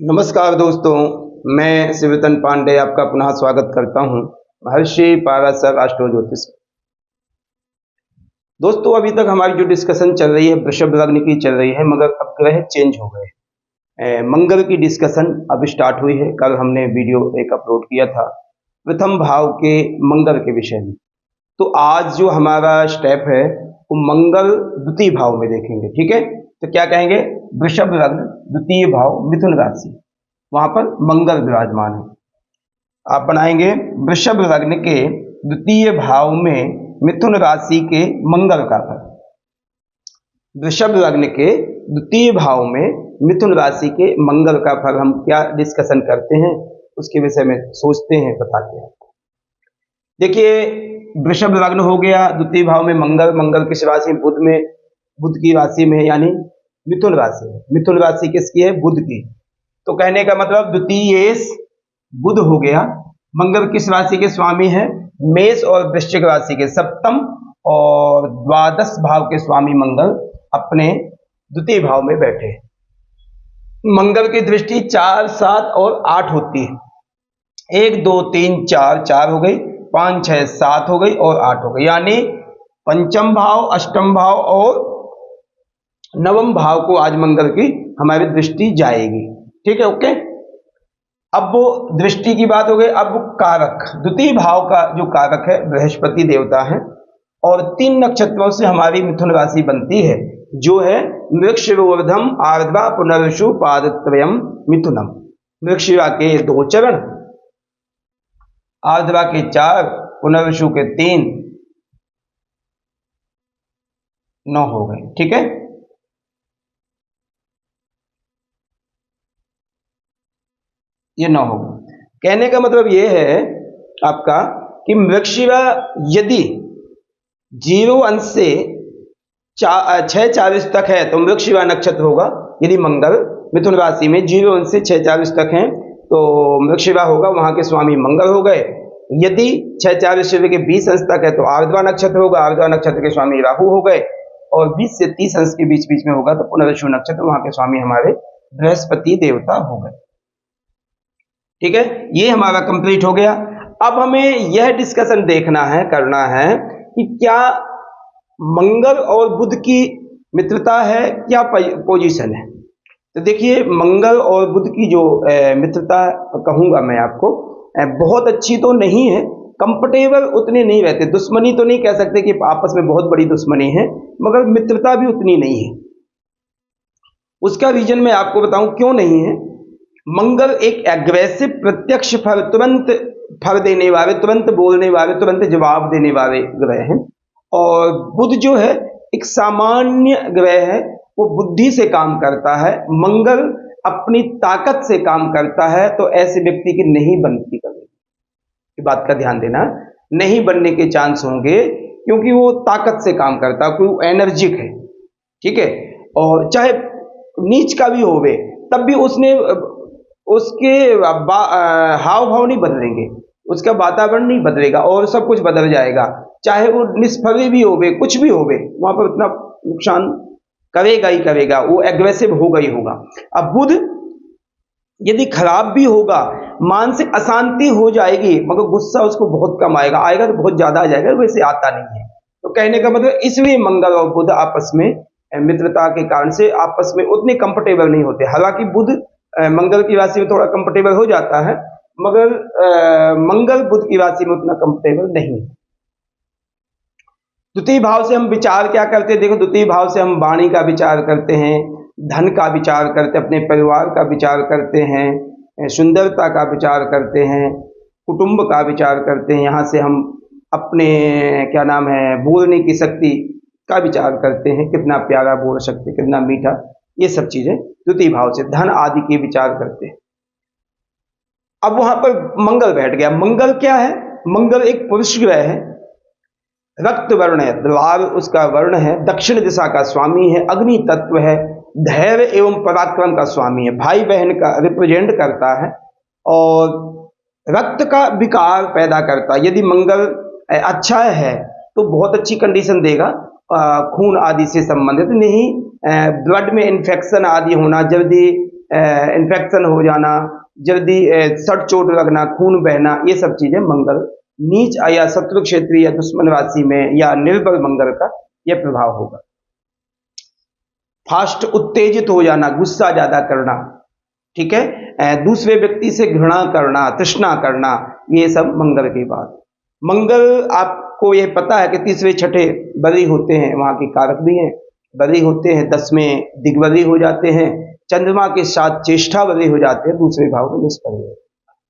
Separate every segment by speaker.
Speaker 1: नमस्कार दोस्तों, मैं शिवरतन पांडे आपका पुनः स्वागत करता हूं महर्षि पाराशर एस्ट्रो ज्योतिष। दोस्तों, अभी तक हमारी जो डिस्कशन चल रही है वृषभ लग्न की चल रही है, मगर अब ग्रह चेंज हो गए। मंगल की डिस्कशन अब स्टार्ट हुई है। कल हमने वीडियो एक अपलोड किया था प्रथम भाव के मंगल के विषय में। तो आज जो हमारा स्टेप है वो मंगल द्वितीय भाव में देखेंगे। ठीक है, तो क्या कहेंगे? वृषभ लग्न द्वितीय भाव मिथुन राशि, वहां पर मंगल विराजमान है। आप बनाएंगे वृषभ लग्न के द्वितीय भाव में मिथुन राशि के मंगल का फल। वृषभ लग्न के द्वितीय भाव में मिथुन राशि के मंगल का फल हम क्या डिस्कशन करते हैं, उसके विषय में सोचते हैं, बताते हैं। देखिए, वृषभ लग्न हो गया, द्वितीय भाव में मंगल। मंगल किस राशि में? बुध की राशि में, यानी मिथुन राशि में। मिथुन राशि किसकी है? बुध की। तो कहने का मतलब द्वितीय बुध हो गया। मंगल किस राशि के स्वामी है? मेष और वृश्चिक राशि के। सप्तम और द्वादश भाव के स्वामी मंगल अपने द्वितीय भाव में बैठे। मंगल की दृष्टि 4, 7 और 8 होती है। 1, 2, 3, 4, 4 हो गई, 5, 6, 7 हो गई और 8 हो गई। यानी पंचम भाव, अष्टम भाव और नवम भाव को आज मंगल की हमारी दृष्टि जाएगी। ठीक है, ओके। अब वो दृष्टि की बात हो गई। अब कारक, द्वितीय भाव का जो कारक है बृहस्पति देवता है, और 3 नक्षत्रों से हमारी मिथुन राशि बनती है, जो है मृगशिरोर्धम, आर्द्रा, पुनर्वसु, पादत्रयम, मिथुनम। मृगशिरा के 2 चरण, आर्द्रा के 4, पुनर्वसु के 3, 9 हो गए। ठीक है, ये 9 होगा। कहने का मतलब ये है आपका कि मृगशिरा यदि 0 अंश से 6:40 तक है तो मृगशिरा नक्षत्र होगा। यदि मंगल मिथुन राशि में 0 अंश से 6:40 तक है तो मृगशिरा होगा, वहां के स्वामी मंगल हो गए। यदि 6:40 से लेकर 20 अंश तक है तो आर्द्रा नक्षत्र होगा, आर्द्रा नक्षत्र के स्वामी राहु हो गए। और 20 से 30 अंश के बीच बीच में होगा तो पुनर्वसु नक्षत्र, वहां के स्वामी हमारे बृहस्पति देवता हो गए। ठीक है, ये हमारा कंप्लीट हो गया। अब हमें यह डिस्कशन देखना है, करना है कि क्या मंगल और बुध की मित्रता है, क्या पोजीशन है। तो देखिए, मंगल और बुध की जो मित्रता कहूंगा मैं आपको, बहुत अच्छी तो नहीं है, कंफर्टेबल उतने नहीं रहते। दुश्मनी तो नहीं कह सकते कि आपस में बहुत बड़ी दुश्मनी है, मगर मित्रता भी उतनी नहीं है। उसका रीजन मैं आपको बताऊं क्यों नहीं है। मंगल एक एग्रेसिव, प्रत्यक्ष फल, तुरंत फल देने वाले, तुरंत बोलने वाले, तुरंत जवाब देने वाले ग्रह हैं। और बुध जो है एक सामान्य ग्रह है, वो बुद्धि से काम करता है। मंगल अपनी ताकत से काम करता है। तो ऐसे व्यक्ति की नहीं बनती कभी, ये बात का ध्यान देना, नहीं बनने के चांस होंगे, क्योंकि वो ताकत से काम करता है, कोई एनर्जिक है। ठीक है, और चाहे नीच का भी होवे तब भी उसके हाव भाव नहीं बदलेंगे, उसका वातावरण नहीं बदलेगा और सब कुछ बदल जाएगा। चाहे वो निष्फल भी होवे, कुछ भी होवे, वहां पर उतना नुकसान करेगा ही करेगा, वो एग्रेसिव होगा ही होगा। अब बुध यदि खराब भी होगा, मानसिक अशांति हो जाएगी, मगर गुस्सा उसको बहुत कम आएगा, आएगा तो बहुत ज्यादा आ जाएगा, वैसे आता नहीं है। तो कहने का मतलब इसलिए मंगल और बुध आपस में मित्रता के कारण से आपस में उतने कंफर्टेबल नहीं होते। हालांकि बुध मंगल की राशि में थोड़ा कंफर्टेबल हो जाता है, मगर मंगल बुध की राशि में उतना कंफर्टेबल नहीं। द्वितीय भाव से हम विचार क्या करते हैं? देखो, द्वितीय भाव से हम वाणी का विचार करते हैं, धन का विचार करते हैं, अपने परिवार का विचार करते हैं, सुंदरता का विचार करते हैं, कुटुंब का विचार करते हैं। यहाँ से हम अपने क्या नाम है, बोलने की शक्ति का विचार करते हैं, कितना प्यारा बोल सकते, कितना मीठा, ये सब चीजें द्वितीय भाव से, धन आदि के विचार करते हैं। अब वहां पर मंगल बैठ गया। मंगल क्या है? मंगल एक पुरुष ग्रह है, रक्त वर्ण है, लाल उसका वर्ण है, दक्षिण दिशा का स्वामी है, अग्नि तत्व है, धैर्य एवं पराक्रम का स्वामी है, भाई बहन का रिप्रेजेंट करता है और रक्त का विकार पैदा करता है। यदि मंगल अच्छा है तो बहुत अच्छी कंडीशन देगा, खून आदि से संबंधित नहीं, ब्लड में इन्फेक्शन आदि होना, जल्दी इन्फेक्शन हो जाना, जल्दी सट चोट लगना, खून बहना, ये सब चीजें मंगल नीच या शत्रु क्षेत्र या दुश्मन राशि में या निर्बल मंगल का यह प्रभाव होगा। फास्ट उत्तेजित हो जाना, गुस्सा ज्यादा करना, ठीक है, दूसरे व्यक्ति से घृणा करना, तृष्णा करना, ये सब मंगल की बात। मंगल आपको ये पता है कि तीसरे छठे बरी होते हैं, वहां के कारक भी हैं, बरी होते हैं, 10वें दिग्बरी हो जाते हैं, चंद्रमा के साथ चेष्टा बरी हो जाते हैं, दूसरे भाव में निष्पन्न।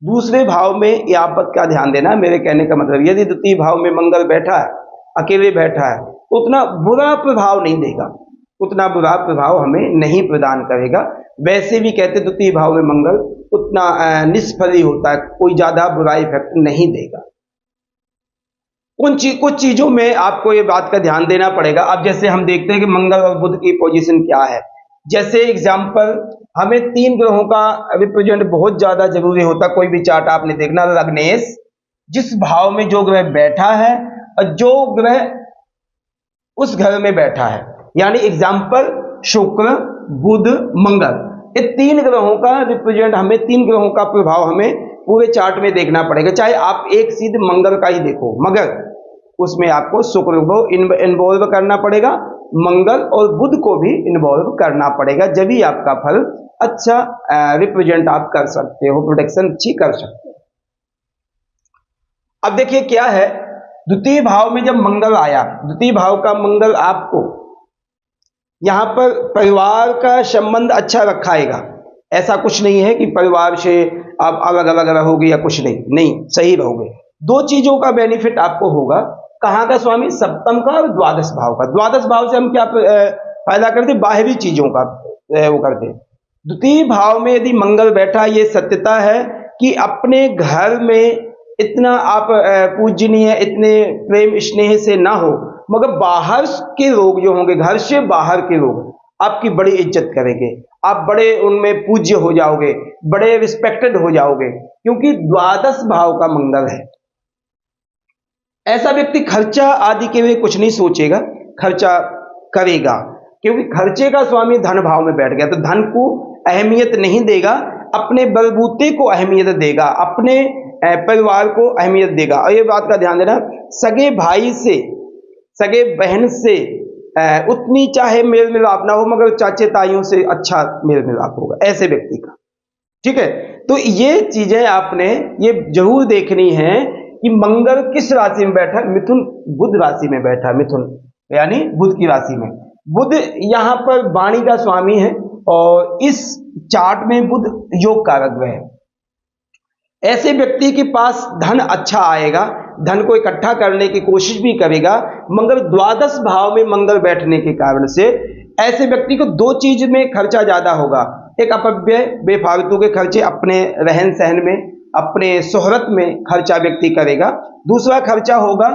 Speaker 1: दूसरे भाव में यहाँ पर क्या ध्यान देना है, मेरे कहने का मतलब यदि द्वितीय भाव में मंगल बैठा है, अकेले बैठा है, उतना बुरा प्रभाव नहीं देगा, उतना बुरा प्रभाव हमें नहीं प्रदान करेगा। वैसे भी कहते द्वितीय भाव में मंगल उतना निष्फली होता है, कोई ज्यादा बुरा इफेक्ट नहीं देगा। कुछ चीजों में आपको ये बात का ध्यान देना पड़ेगा। अब जैसे हम देखते हैं कि मंगल और बुध की पोजीशन क्या है, जैसे एग्जाम्पल हमें 3 ग्रहों का रिप्रेजेंट बहुत ज्यादा जरूरी होता है। कोई भी चार्ट आपने देखना, लग्नेश जिस भाव में जो ग्रह बैठा है और जो ग्रह उस घर में बैठा है, यानी एग्जाम्पल शुक्र, बुध, मंगल, ये 3 ग्रहों का रिप्रेजेंट हमें, 3 ग्रहों का प्रभाव हमें पूरे चार्ट में देखना पड़ेगा। चाहे आप एक सीध मंगल का ही देखो, मगर उसमें आपको शुक्र को इन्वॉल्व करना पड़ेगा, मंगल और बुध को भी इन्वॉल्व करना पड़ेगा, जब ही आपका फल अच्छा रिप्रेजेंट आप कर सकते हो, प्रोटेक्शन अच्छी कर सकते हो। अब देखिए क्या है, द्वितीय भाव में जब मंगल आया, द्वितीय भाव का मंगल आपको यहां पर परिवार का संबंध अच्छा रखाएगा। ऐसा कुछ नहीं है कि परिवार से आप अलग अलग रहोगे या कुछ नहीं, सही रहोगे। 2 चीजों का बेनिफिट आपको होगा। कहां का स्वामी? सप्तम का और द्वादश भाव का। द्वादश भाव से हम क्या फायदा करते? बाहरी चीजों का वो करते। द्वितीय भाव में यदि मंगल बैठा, ये सत्यता है कि अपने घर में इतना आप पूजनीय, इतने प्रेम स्नेह से ना हो, मगर बाहर के लोग जो होंगे, घर से बाहर के लोग आपकी बड़ी इज्जत करेंगे, आप बड़े उनमें पूज्य हो जाओगे, बड़े रिस्पेक्टेड हो जाओगे, क्योंकि द्वादश भाव का मंगल है। ऐसा व्यक्ति खर्चा आदि के लिए कुछ नहीं सोचेगा, खर्चा करेगा, क्योंकि खर्चे का स्वामी धन भाव में बैठ गया, तो धन को अहमियत नहीं देगा, अपने बलबूते को अहमियत देगा, अपने परिवार को अहमियत देगा। और ये बात का ध्यान देना, सगे भाई से, सगे बहन से उतनी चाहे मेल मिलाप ना हो, मगर चाचे ताइयों से अच्छा मेल मिलाप होगा ऐसे व्यक्ति का, ठीक है। तो ये चीजें आपने ये जरूर देखनी है कि मंगल किस राशि में बैठा? मिथुन, बुध राशि में बैठा, मिथुन यानी बुध की राशि में। बुध यहां पर वाणी का स्वामी है और इस चार्ट में बुध योग कारक ग्रह है। ऐसे व्यक्ति के पास धन अच्छा आएगा, धन को इकट्ठा करने की कोशिश भी करेगा, मगर द्वादश भाव में मंगल बैठने के कारण से ऐसे व्यक्ति को 2 चीज में खर्चा ज्यादा होगा। एक अपव्यय, बेफालतू के खर्चे अपने रहन सहन में, अपने शोहरत में खर्चा व्यक्ति करेगा। दूसरा खर्चा होगा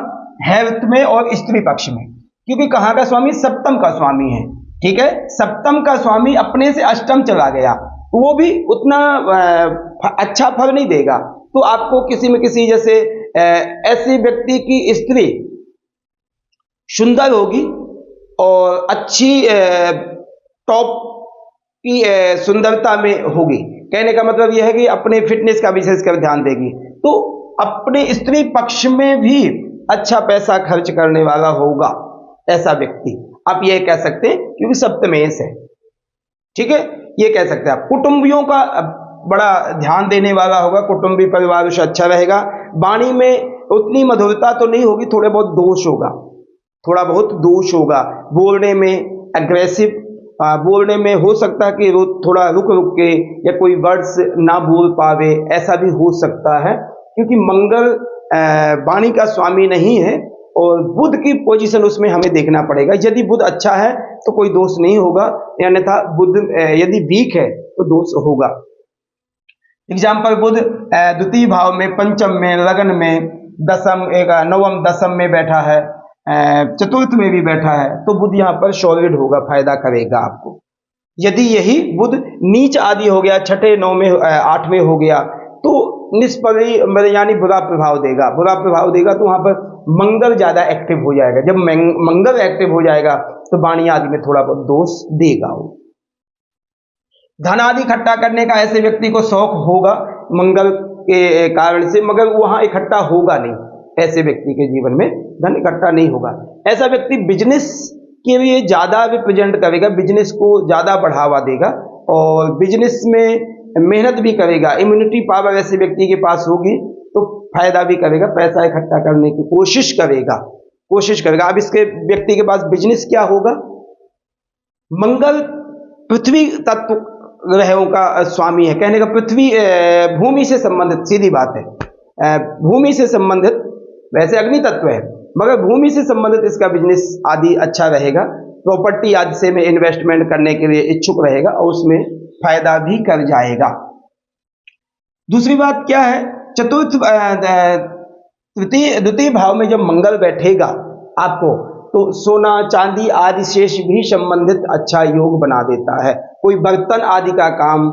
Speaker 1: हेल्थ में और स्त्री पक्ष में, क्योंकि कहां का स्वामी? सप्तम का स्वामी है, ठीक है। सप्तम का स्वामी अपने से अष्टम चला गया, वो भी उतना अच्छा फल नहीं देगा। तो आपको किसी में किसी, जैसे ऐसे व्यक्ति की स्त्री सुंदर होगी और अच्छी टॉप की सुंदरता में होगी, कहने का मतलब यह है कि अपने फिटनेस का विशेषकर ध्यान देगी, तो अपने स्त्री पक्ष में भी अच्छा पैसा खर्च करने वाला होगा ऐसा व्यक्ति, आप ये कह सकते हैं, क्योंकि सप्तमेश है, ठीक है, ये कह सकते हैं आप। कुटुंबियों का बड़ा ध्यान देने वाला होगा, कुटुंबी परिवार से अच्छा रहेगा। वाणी में उतनी मधुरता तो नहीं होगी, थोड़े बहुत दोष होगा, थोड़ा बहुत दोष होगा, बोलने में एग्रेसिव बोलने में हो सकता है कि थोड़ा रुक रुक के या कोई वर्ड्स ना बोल पावे, ऐसा भी हो सकता है, क्योंकि मंगल वाणी का स्वामी नहीं है और बुध की पोजीशन उसमें हमें देखना पड़ेगा। यदि बुध अच्छा है तो कोई दोष नहीं होगा, अन्यथा बुध यदि वीक है तो दोष होगा। एग्जाम्पल, बुध द्वितीय भाव में, पंचम में, लगन में, दसम, नवम दसम में बैठा है, चतुर्थ में भी बैठा है, तो बुध यहाँ पर सॉलिड होगा, फायदा करेगा आपको। यदि यही बुध नीच आदि हो गया, छठे, 9 में, 8 में हो गया, तो निष्फल यानी बुरा प्रभाव देगा, बुरा प्रभाव देगा। तो वहां पर मंगल ज्यादा एक्टिव हो जाएगा। जब मंगल एक्टिव हो जाएगा तो वाणी आदि में थोड़ा बहुत दोष देगा वो। धन आदि इकट्ठा करने का ऐसे व्यक्ति को शौक होगा मंगल के कारण से, मगर वहां इकट्ठा होगा नहीं। ऐसे व्यक्ति के जीवन में धन इकट्ठा नहीं होगा। ऐसा व्यक्ति बिजनेस के लिए ज्यादा रिप्रेजेंट करेगा, बिजनेस को ज्यादा बढ़ावा देगा और बिजनेस में मेहनत भी करेगा। इम्यूनिटी पावर ऐसे व्यक्ति के पास होगी तो फायदा भी करेगा, पैसा इकट्ठा करने की कोशिश करेगा। अब इसके व्यक्ति के पास बिजनेस क्या होगा? मंगल पृथ्वी तत्व ग्रहों का स्वामी है। कहने का पृथ्वी भूमि से संबंधित, सीधी बात है, भूमि से संबंधित, वैसे अग्नि तत्व है मगर भूमि से संबंधित इसका बिजनेस आदि अच्छा रहेगा। प्रॉपर्टी आदि से में इन्वेस्टमेंट करने के लिए इच्छुक रहेगा और उसमें फायदा भी कर जाएगा। दूसरी बात क्या है? द्वितीय भाव में जब मंगल बैठेगा आपको तो सोना चांदी आदि शेष भी संबंधित अच्छा योग बना देता है। कोई बर्तन आदि का काम,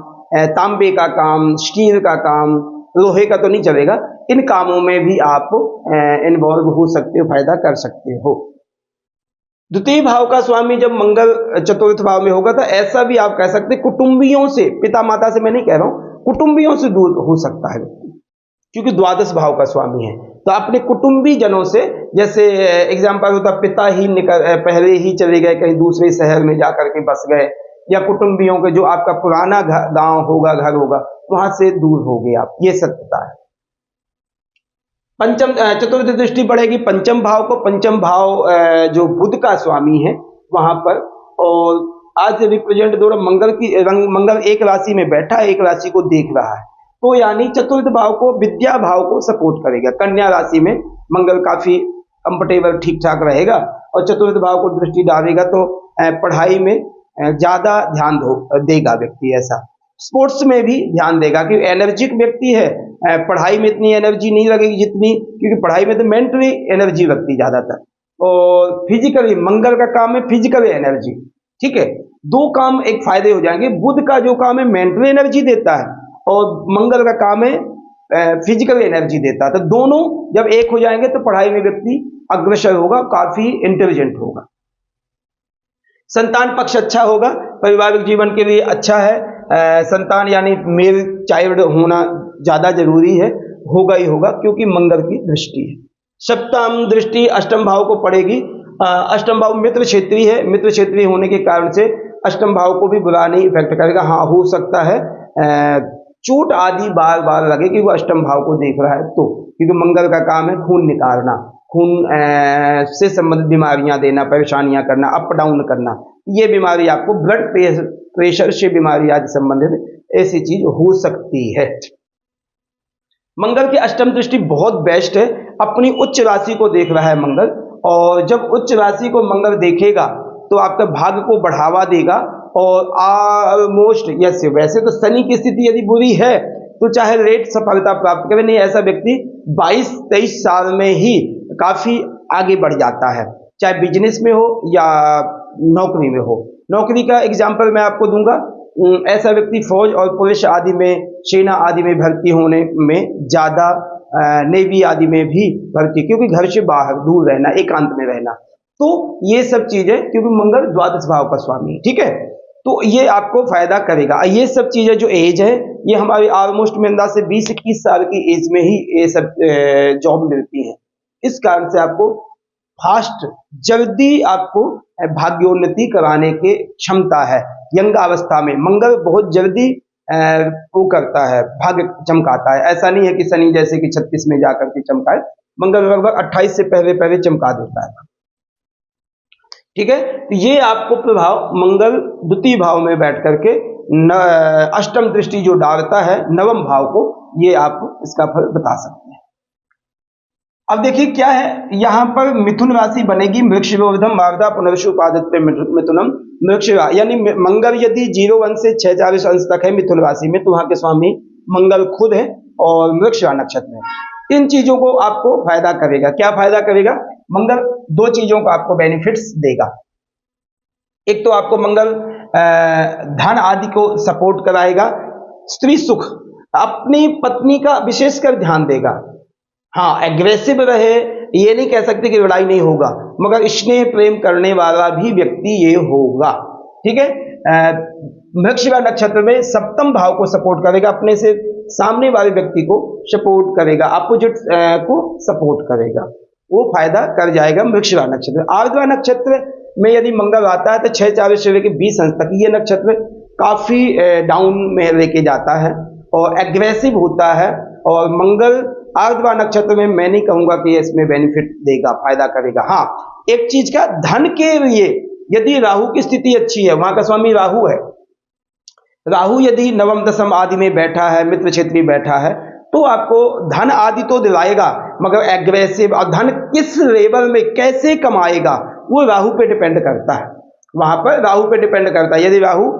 Speaker 1: तांबे का काम, स्टील का काम, लोहे का तो नहीं चलेगा, इन कामों में भी आप इन्वॉल्व हो सकते हो, फायदा कर सकते हो। द्वितीय भाव का स्वामी जब मंगल चतुर्थ भाव में होगा तो ऐसा भी आप कह सकते हैं कुटुंबियों से, पिता माता से मैं नहीं कह रहा हूं, कुटुंबियों से दूर हो सकता है क्योंकि द्वादश भाव का स्वामी है। तो अपने कुटुंबी जनों से, जैसे एग्जाम्पल होता पिता ही पहले ही चले गए कहीं दूसरे शहर में जाकर के बस गए, या कुटुंबियों के जो आपका पुराना गांव होगा, घर होगा, वहां से दूर हो गए आप, ये सत्यता है। पंचम चतुर्थ दृष्टि पड़ेगी पंचम भाव को। पंचम भाव जो बुध का स्वामी है वहां पर, और आज रिप्रेजेंट दो मंगल एक राशि में बैठा, एक राशि को देख रहा है, तो यानी चतुर्थ भाव को, विद्या भाव को सपोर्ट करेगा। कन्या राशि में मंगल काफी कंफर्टेबल, ठीक ठाक रहेगा और चतुर्थ भाव को दृष्टि डालेगा तो पढ़ाई में ज्यादा ध्यान देगा व्यक्ति। ऐसा स्पोर्ट्स में भी ध्यान देगा क्योंकि एनर्जिक व्यक्ति है, पढ़ाई में इतनी एनर्जी नहीं लगेगी जितनी, क्योंकि पढ़ाई में तो मेंटली एनर्जी लगती ज्यादातर, और फिजिकली मंगल का काम है फिजिकल एनर्जी, ठीक है। दो काम एक फायदे हो जाएंगे। बुध का जो काम है मेंटल एनर्जी देता है और मंगल का काम है फिजिकल एनर्जी देता है, तो दोनों जब एक हो जाएंगे तो पढ़ाई में व्यक्ति अग्रसर होगा, काफी इंटेलिजेंट होगा। संतान पक्ष अच्छा होगा, पारिवारिक जीवन के लिए अच्छा है। संतान यानी मेल चाइल्ड होना ज्यादा जरूरी है, होगा ही होगा क्योंकि मंगल की दृष्टि है। सप्तम दृष्टि अष्टम भाव को पड़ेगी। अष्टम भाव मित्र क्षेत्रीय है, मित्र क्षेत्रीय होने के कारण से अष्टम भाव को भी बुरा नहीं इफेक्ट करेगा। हाँ, हो सकता है चोट आदि बार बार लगे कि वो अष्टम भाव को देख रहा है तो, क्योंकि मंगल का काम है खून निकालना, खून से संबंधित बीमारियां देना, परेशानियां करना, अप डाउन करना। ये बीमारी आपको ब्लड प्रेशर से बीमारी आदि संबंधित ऐसी चीज हो सकती है। मंगल की अष्टम दृष्टि बहुत बेस्ट है, अपनी उच्च राशि को देख रहा है मंगल, और जब उच्च राशि को मंगल देखेगा तो आपके भाग्य को बढ़ावा देगा। और ऑलमोस्ट यस, वैसे तो शनि की स्थिति यदि बुरी है तो चाहे लेट सफलता प्राप्त करे, नहीं ऐसा व्यक्ति 22-23 साल में ही काफी आगे बढ़ जाता है, चाहे बिजनेस में हो या नौकरी में हो। नौकरी का एग्जाम्पल मैं आपको दूंगा, ऐसा व्यक्ति फौज और पुलिस आदि में, सेना आदि में भर्ती होने में ज्यादा, नेवी आदि में भी भर्ती, क्योंकि घर से बाहर दूर रहना, एकांत में रहना, तो ये सब चीजें, क्योंकि मंगल द्वादश भाव का स्वामी है, ठीक है, तो ये आपको फायदा करेगा। ये सब चीजें जो एज है, ये हमारी ऑलमोस्ट में अंदाज से 20-21 साल की एज में ही ये सब जॉब मिलती है। इस कारण से आपको फास्ट, जल्दी आपको भाग्योन्नति कराने की क्षमता है। यंग अवस्था में मंगल बहुत जल्दी वो करता है, भाग्य चमकाता है। ऐसा नहीं है कि शनि जैसे कि 36 में जाकर के चमकाए, मंगल लगभग 28 से पहले पहले चमका देता है, ठीक है। तो ये आपको प्रभाव मंगल द्वितीय भाव में बैठ करके अष्टम दृष्टि जो डालता है नवम भाव को, ये आप इसका फल बता सकते हैं। अब देखिए क्या है, यहां पर मिथुन राशि बनेगी, मृगशिरोधम वार्धा पुनर्वसु उपादित्य मिथुनम मृगशिरा, यानी मंगल यदि 01 से 46 अंश तक है मिथुन राशि में, तो वहां के स्वामी मंगल खुद है और मृगशिरा नक्षत्र है। इन चीजों को आपको फायदा करेगा। क्या फायदा करेगा? मंगल दो चीजों को आपको बेनिफिट्स देगा। एक तो आपको मंगल धन आदि को सपोर्ट कराएगा, स्त्री सुख, अपनी पत्नी का विशेषकर ध्यान देगा। हाँ, एग्रेसिव रहे ये नहीं कह सकते कि लड़ाई नहीं होगा, मगर स्नेह प्रेम करने वाला भी व्यक्ति ये होगा, ठीक है। मृगशिरा नक्षत्र में सप्तम भाव को सपोर्ट करेगा, अपने से सामने वाले व्यक्ति को सपोर्ट करेगा, अपोजिट को सपोर्ट करेगा, वो फायदा कर जाएगा मृगशिरा नक्षत्र। आर्द्रा नक्षत्र में यदि मंगल आता है तो 6-4 सूर्य के 20 अंश तक ये नक्षत्र काफी डाउन में लेके जाता है और एग्रेसिव होता है। और मंगल आर्द्रा नक्षत्र में मैं नहीं कहूंगा कि इसमें बेनिफिट देगा, फायदा करेगा। हाँ, एक चीज का, धन के लिए यदि राहु की स्थिति अच्छी है, वहां का स्वामी राहु है, राहु यदि नवम दशम आदि में बैठा है, मित्र क्षेत्री बैठा है, तो आपको धन आदि तो दिलाएगा, मगर एग्रेसिव, और धन किस लेवल में कैसे कमाएगा वो राहु पे डिपेंड करता है। वहां पर राहु पे डिपेंड करता है। यदि राहु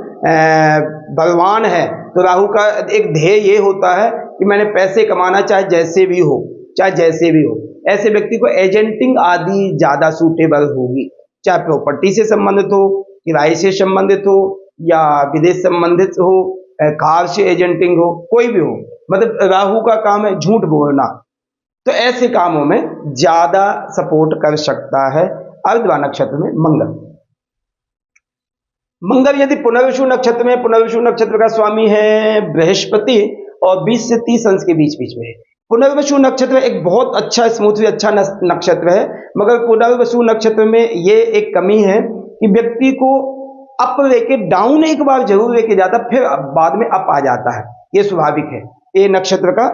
Speaker 1: बलवान है तो राहु का एक ध्येय ये होता है कि मैंने पैसे कमाना, चाहे जैसे भी हो, चाहे जैसे भी हो। ऐसे व्यक्ति को एजेंटिंग आदि ज्यादा सूटेबल होगी, चाहे प्रॉपर्टी से संबंधित हो, किराए से संबंधित हो, या विदेश संबंधित हो, कार से एजेंटिंग हो, कोई भी हो। मतलब राहु का काम है झूठ बोलना, तो ऐसे कामों में ज्यादा सपोर्ट कर सकता है आर्द्रा नक्षत्र में मंगल। मंगल यदि पुनर्वसु नक्षत्र में, पुनर्वसु नक्षत्र का स्वामी है बृहस्पति और 20 से 30 अंश के बीच बीच में है। पुनर्वसु नक्षत्र एक बहुत अच्छा, स्मूथली अच्छा नक्षत्र है, मगर पुनर्वसु नक्षत्र में ये एक कमी है कि व्यक्ति को अप लेके डाउन एक बार जरूर लेके जाता, फिर बाद में अप आ जाता है। ये स्वाभाविक है, ये नक्षत्र का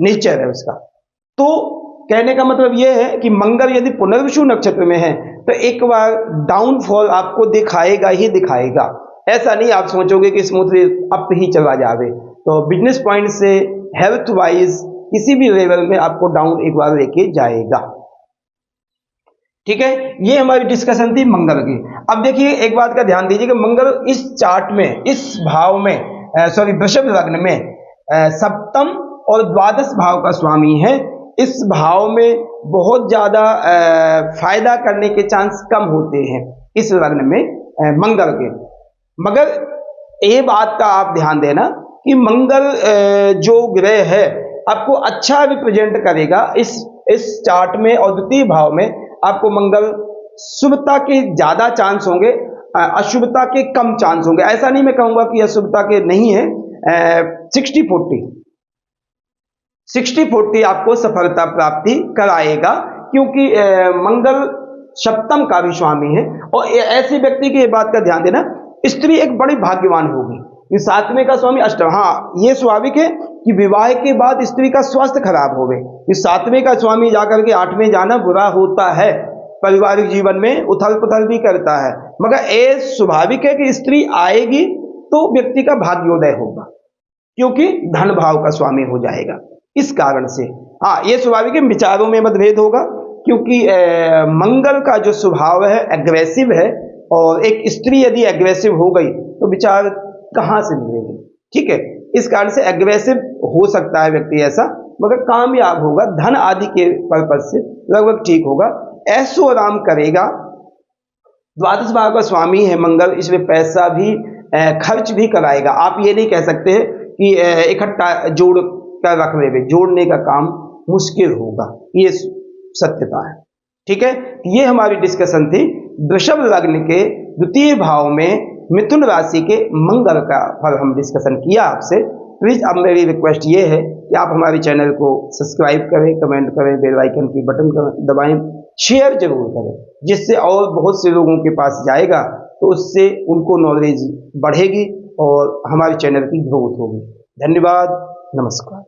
Speaker 1: नेचर है उसका। तो कहने का मतलब ये है कि मंगल यदि पुनर्वसु नक्षत्र में है तो एक बार डाउनफॉल आपको दिखाएगा ही दिखाएगा। ऐसा नहीं आप सोचोगे कि स्मूथली अप ही चला जावे। तो बिजनेस पॉइंट से, हेल्थ वाइज, किसी भी लेवल में आपको डाउन एक बार लेके जाएगा। ठीक है, ये हमारी डिस्कशन थी मंगल की। अब देखिए एक बात का ध्यान दीजिए कि मंगल इस चार्ट में, इस भाव में, वृषभ लग्न में सप्तम और द्वादश भाव का स्वामी है। इस भाव में बहुत ज्यादा फायदा करने के चांस कम होते हैं इस लग्न में मंगल के। मगर ये बात का आप ध्यान देना कि मंगल जो ग्रह है आपको अच्छा रिप्रेजेंट करेगा इस चार्ट में, और द्वितीय भाव में आपको मंगल शुभता के ज्यादा चांस होंगे, अशुभता के कम चांस होंगे। ऐसा नहीं मैं कहूंगा कि अशुभता के नहीं है, 60-40 आपको सफलता प्राप्ति कराएगा, क्योंकि मंगल सप्तम का भी स्वामी है। और ऐसे व्यक्ति की बात का ध्यान देना, स्त्री एक बड़ी भाग्यवान होगी। ये 7वें का स्वामी अष्टम, हाँ ये स्वाभाविक है कि विवाह के बाद स्त्री का स्वास्थ्य खराब हो गए। इस 7वें का स्वामी जाकर के 8वें जाना बुरा होता है, पारिवारिक जीवन में उथल पुथल भी करता है। मगर ये स्वाभाविक है कि स्त्री आएगी तो व्यक्ति का भाग्योदय होगा, क्योंकि धन भाव का स्वामी हो जाएगा। इस कारण से हाँ, ये स्वाभाविक है, विचारों में मतभेद होगा, क्योंकि मंगल का जो स्वभाव है एग्रेसिव है, और एक स्त्री यदि एग्रेसिव हो गई तो विचार कहां से मिलेंगे। ठीक है, इस कारण से एग्रेसिव हो सकता है व्यक्ति ऐसा, मगर कामयाब होगा, धन आदि के पर्पज से लगभग ठीक होगा, ऐशो आराम करेगा। द्वादश भाव का स्वामी है मंगल, इसमें पैसा भी खर्च भी कराएगा। आप ये नहीं कह सकते कि इकट्ठा जोड़ कर रख लेंगे, जोड़ने का काम मुश्किल होगा, ये सत्यता है। ठीक है, ये हमारी डिस्कशन थी वृषभ लग्न के द्वितीय भाव में मिथुन राशि के मंगल का फल हम डिस्कशन किया आपसे। प्लीज अब मेरी रिक्वेस्ट ये है कि आप हमारे चैनल को सब्सक्राइब करें, कमेंट करें, बेल आइकन की बटन दबाएं, शेयर जरूर करें, जिससे और बहुत से लोगों के पास जाएगा, तो उससे उनको नॉलेज बढ़ेगी और हमारे चैनल की ग्रोथ होगी। धन्यवाद, नमस्कार।